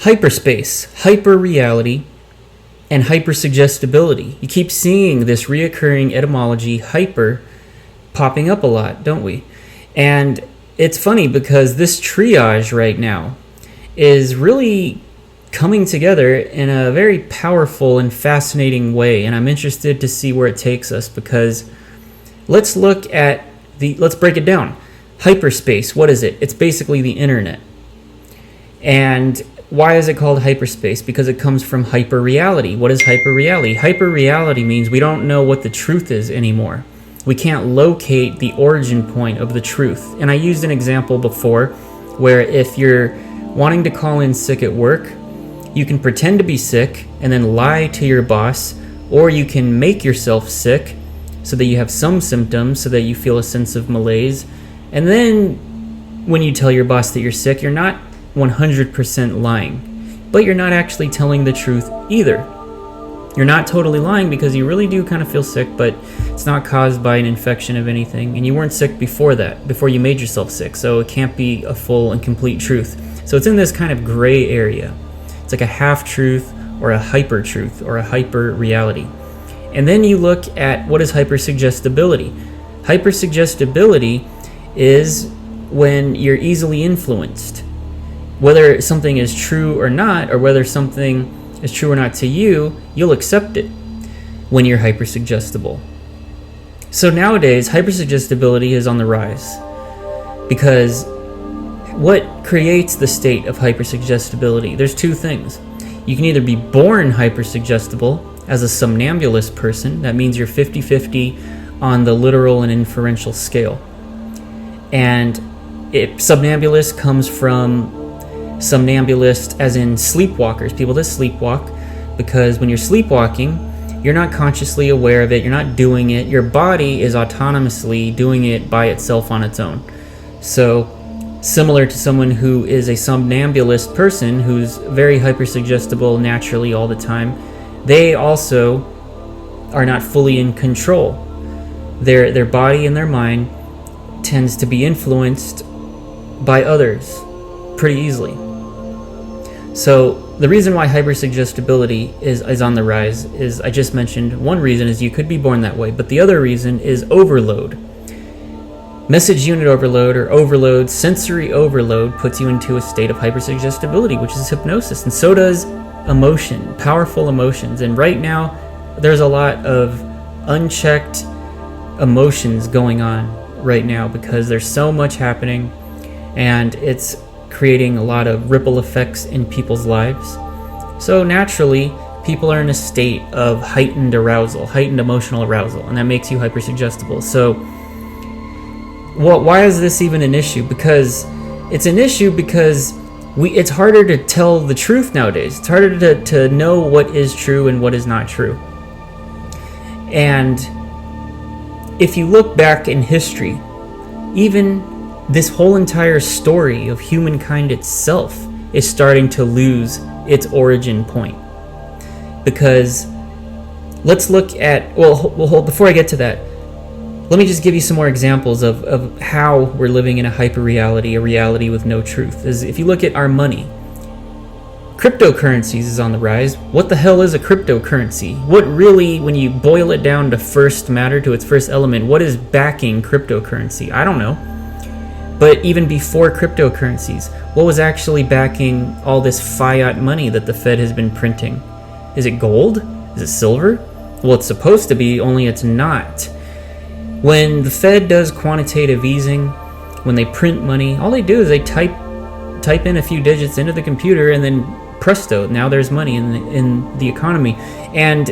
Hyperspace, hyper-reality, and hyper-suggestibility. You keep seeing this reoccurring etymology, hyper, popping up a lot, don't we? And it's funny because this triage right now is really coming together in a very powerful and fascinating way, and I'm interested to see where it takes us, because let's break it down. Hyperspace, what is it? It's basically the internet. And why is it called hyperspace? Because it comes from hyper-reality. What is hyper-reality? Hyper-reality means we don't know what the truth is anymore. We can't locate the origin point of the truth. And I used an example before where if you're wanting to call in sick at work, you can pretend to be sick and then lie to your boss, or you can make yourself sick so that you have some symptoms, so that you feel a sense of malaise. And then when you tell your boss that you're sick, you're not 100% lying, but you're not actually telling the truth either. You're not totally lying because you really do kind of feel sick, but it's not caused by an infection of anything, and you weren't sick before you made yourself sick, so it can't be a full and complete truth. So it's in this kind of gray area. It's like a half-truth or a hyper-truth or a hyper-reality. And then you look at what is hyper-suggestibility. Hyper-suggestibility is when you're easily influenced. Whether something is true or not, or whether something is true or not to you, you'll accept it when you're hypersuggestible. So nowadays, hypersuggestibility is on the rise, because what creates the state of hypersuggestibility? There's two things. You can either be born hypersuggestible as a somnambulist person. That means you're 50-50 on the literal and inferential scale. And somnambulist comes from somnambulist as in sleepwalkers, people that sleepwalk, because when you're sleepwalking, you're not consciously aware of it, you're not doing it, your body is autonomously doing it by itself on its own. So similar to someone who is a somnambulist person who's very hypersuggestible naturally all the time, they also are not fully in control. Their body and their mind tends to be influenced by others pretty easily. So the reason why hypersuggestibility is on the rise is, I just mentioned, one reason is you could be born that way, but the other reason is overload. Message unit overload or overload, sensory overload, puts you into a state of hypersuggestibility, which is hypnosis, and so does emotion, powerful emotions. And right now, there's a lot of unchecked emotions going on right now because there's so much happening, and it's creating a lot of ripple effects in people's lives. So naturally, people are in a state of heightened arousal, heightened emotional arousal, and that makes you hypersuggestible. So why is this even an issue? Because it's an issue because it's harder to tell the truth nowadays. It's harder to know what is true and what is not true. And if you look back in history, even this whole entire story of humankind itself is starting to lose its origin point. Because let's look at, before I get to that, let me just give you some more examples of how we're living in a hyper-reality, a reality with no truth. If you look at our money, cryptocurrencies is on the rise. What the hell is a cryptocurrency? What really, when you boil it down to first matter, to its first element, what is backing cryptocurrency? I don't know. But even before cryptocurrencies, what was actually backing all this fiat money that the Fed has been printing? Is it gold? Is it silver? Well, it's supposed to be, only it's not. When the Fed does quantitative easing, when they print money, all they do is they type in a few digits into the computer, and then presto, now there's money in the economy. And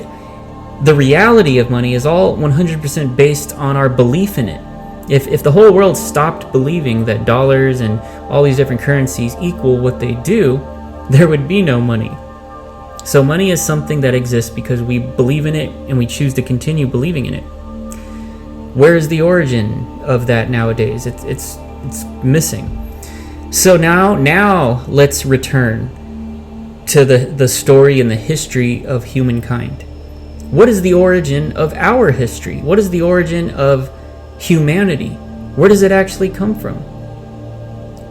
the reality of money is all 100% based on our belief in it. If the whole world stopped believing that dollars and all these different currencies equal what they do, there would be no money. So money is something that exists because we believe in it and we choose to continue believing in it. Where is the origin of that nowadays? It's missing. So now let's return to the story and the history of humankind. What is the origin of our history? What is the origin of humanity? Where does it actually come from?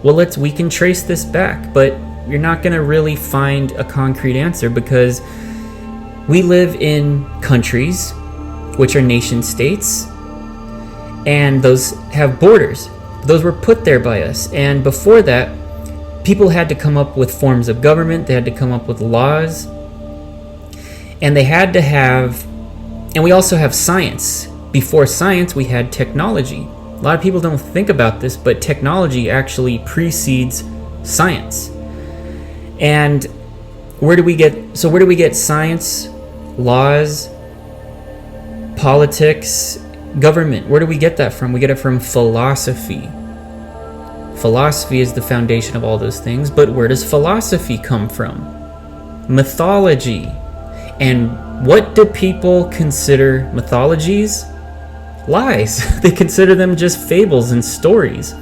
Well, we can trace this back, but you're not going to really find a concrete answer, because we live in countries which are nation states, and those have borders. Those were put there by us. And before that, people had to come up with forms of government, they had to come up with laws, and they had to have, and we also have science. Before science, we had technology. A lot of people don't think about this, but technology actually precedes science. And where do we get science, laws, politics, government? Where do we get that from? We get it from philosophy. Philosophy is the foundation of all those things, but where does philosophy come from? Mythology. And what do people consider mythologies? Lies. They consider them just fables and stories.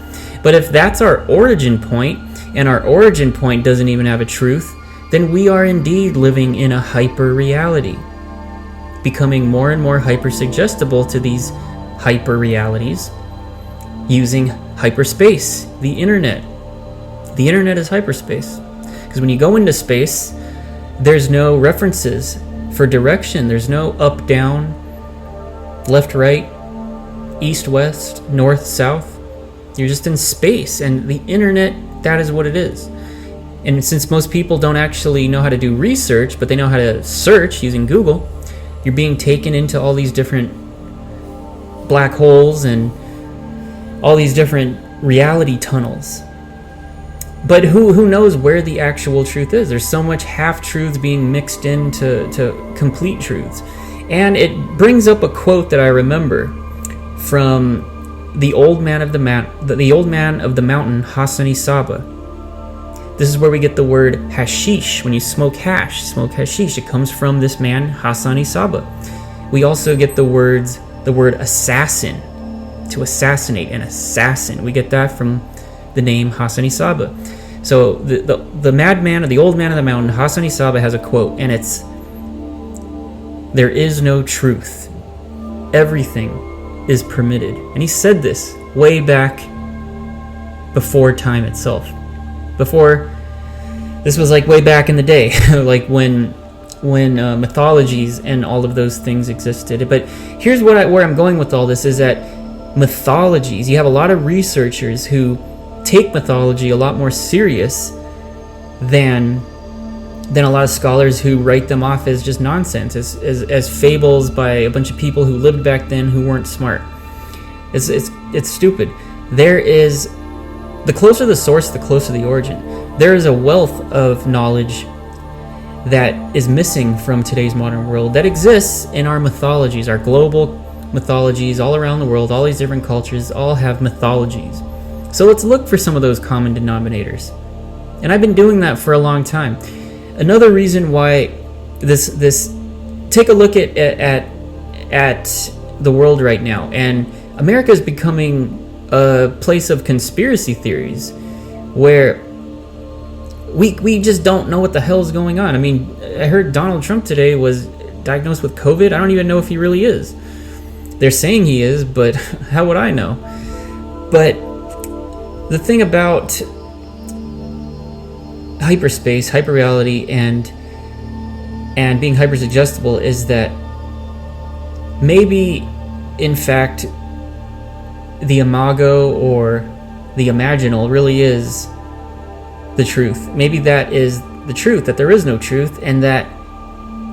But if that's our origin point, and our origin point doesn't even have a truth, then we are indeed living in a hyper reality, becoming more and more hyper-suggestible to these hyper realities, using hyperspace, the internet. The internet is hyperspace. Because when you go into space, there's no references for direction. There's no up, down, left, right, east, west, north, south. You're just in space, and the internet, that is what it is. And since most people don't actually know how to do research, but they know how to search using Google, you're being taken into all these different black holes and all these different reality tunnels. But who knows where the actual truth is? There's so much half-truths being mixed into complete truths. And it brings up a quote that I remember from the old man of the mountain, Hassan Isaba. This is where we get the word hashish. When you smoke hashish, it comes from this man, Hassan Isaba. We also get the word assassin, to assassinate, an assassin. We get that from the name Hassan Isaba. So the madman, or the old man of the mountain, Hassan Isaba, has a quote, and it's, "There is no truth. Everything is permitted." And he said this way back before time itself. This was like way back in the day, like when mythologies and all of those things existed. But here's where I'm going with all this, is that mythologies, you have a lot of researchers who take mythology a lot more serious than a lot of scholars who write them off as just nonsense, as fables by a bunch of people who lived back then who weren't smart. It's stupid. There is, the closer the source, the closer the origin. There is a wealth of knowledge that is missing from today's modern world that exists in our mythologies, our global mythologies all around the world. All these different cultures all have mythologies. So let's look for some of those common denominators. And I've been doing that for a long time. Another reason why this take a look at the world right now, and America is becoming a place of conspiracy theories where we just don't know what the hell is going on. I mean, I heard Donald Trump today was diagnosed with COVID. I don't even know if he really is. They're saying he is, but how would I know? But the thing about hyperspace, hyperreality, and being hypersuggestible is that maybe, in fact, the imago or the imaginal really is the truth. Maybe that is the truth, that there is no truth, and that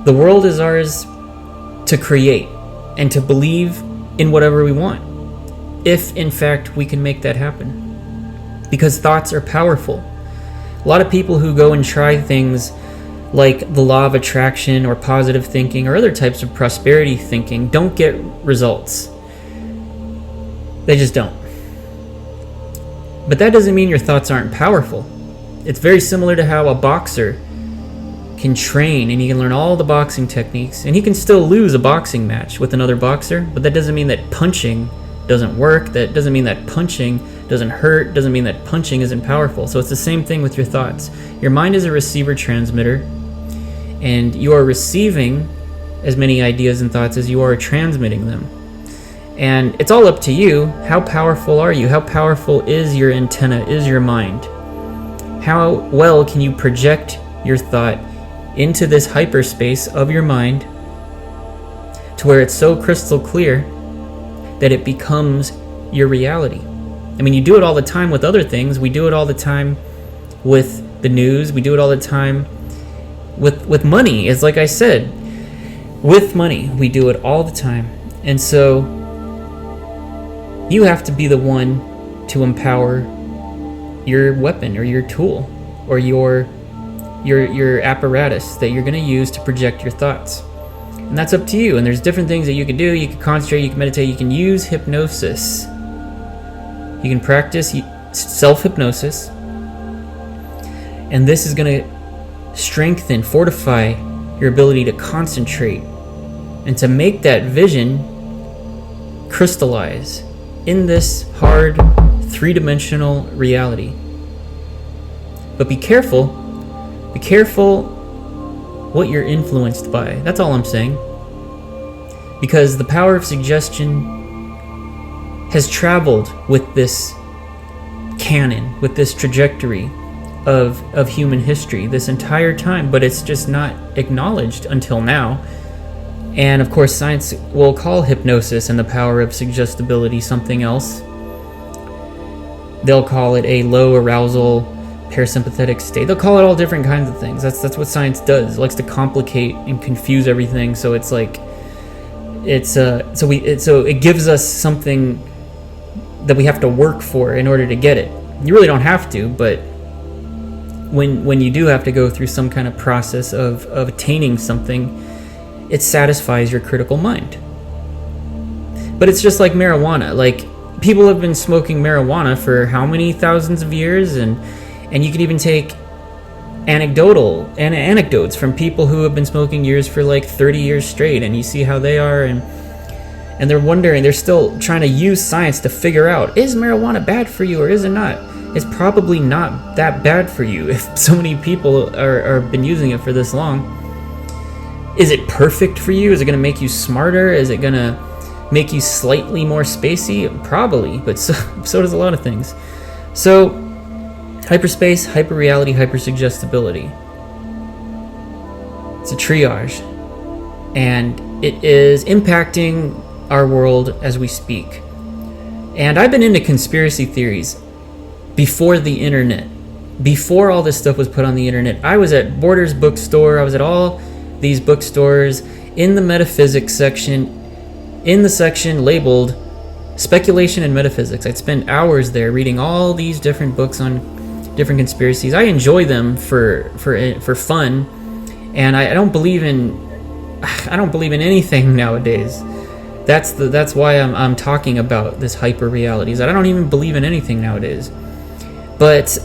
the world is ours to create and to believe in whatever we want, if in fact we can make that happen. Because thoughts are powerful. A lot of people who go and try things like the law of attraction or positive thinking or other types of prosperity thinking don't get results. They just don't. But that doesn't mean your thoughts aren't powerful. It's very similar to how a boxer can train and he can learn all the boxing techniques, and he can still lose a boxing match with another boxer, but that doesn't mean that punching doesn't work. That doesn't mean that punching doesn't hurt. Doesn't mean that punching isn't powerful. So it's the same thing with your thoughts. Your mind is a receiver transmitter, and you are receiving as many ideas and thoughts as you are transmitting them. And it's all up to you. How powerful are you? How powerful is your antenna, is your mind? how well can you project your thought into this hyperspace of your mind to where it's so crystal clear that it becomes your reality. I mean, you do it all the time with other things. We do it all the time with the news. We do it all the time with money. It's like I said, with money, we do it all the time. And so you have to be the one to empower your weapon or your tool or your apparatus that you're going to use to project your thoughts. And that's up to you. And there's different things that you can do. You can concentrate, you can meditate, you can use hypnosis. You can practice self-hypnosis. And this is going to strengthen, fortify your ability to concentrate and to make that vision crystallize in this hard, three-dimensional reality. But be careful what you're influenced by. That's all I'm saying. Because the power of suggestion has traveled with this canon, with this trajectory of human history this entire time, but it's just not acknowledged until now. And of course, science will call hypnosis and the power of suggestibility something else. They'll call it a low arousal parasympathetic state. They'll call it all different kinds of things. That's what science does. It likes to complicate and confuse everything. So it's like so it gives us something that we have to work for in order to get it. You really don't have to, but when you do have to go through some kind of process of attaining something, it satisfies your critical mind. But it's just like marijuana. Like, people have been smoking marijuana for how many thousands of years, and you can even take anecdotes from people who have been smoking years for like 30 years straight, and you see how they are, and they're wondering, they're still trying to use science to figure out, is marijuana bad for you or is it not? It's probably not that bad for you if so many people are been using it for this long. Is it perfect for you? Is it going to make you smarter? Is it going to make you slightly more spacey? Probably, but so does a lot of things. So, hyperspace, hyperreality, hypersuggestibility. It's a triage, and it is impacting our world as we speak. And I've been into conspiracy theories before the internet. Before all this stuff was put on the internet, I was at Borders bookstore. I was at all these bookstores in the metaphysics section, in the section labeled speculation and metaphysics. I'd spend hours there reading all these different books on different conspiracies. I enjoy them for fun, and I don't believe in anything nowadays. That's why I'm talking about this hyper realities. I don't even believe in anything nowadays. But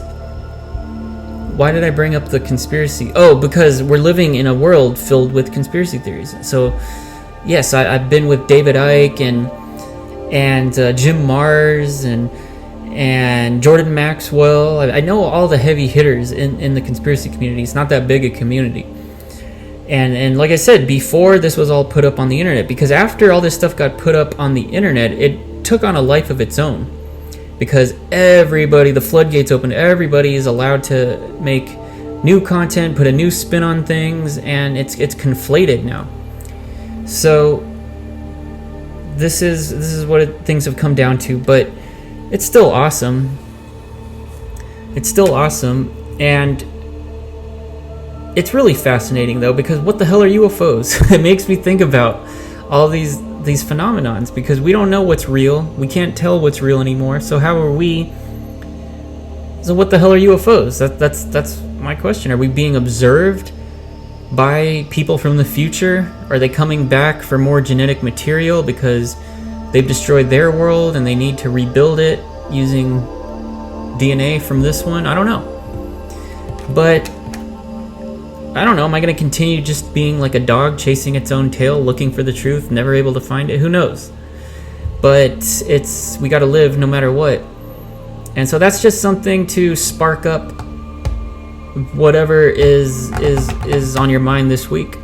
why did I bring up the conspiracy? Oh, because we're living in a world filled with conspiracy theories. So, yes, I've been with David Icke and Jim Mars and Jordan Maxwell. I know all the heavy hitters in the conspiracy community. It's not that big a community. And like I said, before this was all put up on the internet, because after all this stuff got put up on the internet, it took on a life of its own. Because the floodgates opened, everybody is allowed to make new content, put a new spin on things, and it's conflated now. So this is what things have come down to, but it's still awesome. It's still awesome, and it's really fascinating though, because what the hell are UFOs? It makes me think about all these phenomenons, because we don't know what's real. We can't tell what's real anymore. So what the hell are UFOs? That's my question. Are we being observed by people from the future? Are they coming back for more genetic material because they've destroyed their world and they need to rebuild it using DNA from this one? I don't know. But I don't know, am I going to continue just being like a dog chasing its own tail, looking for the truth, never able to find it? Who knows? But we got to live no matter what. And so that's just something to spark up whatever is on your mind this week.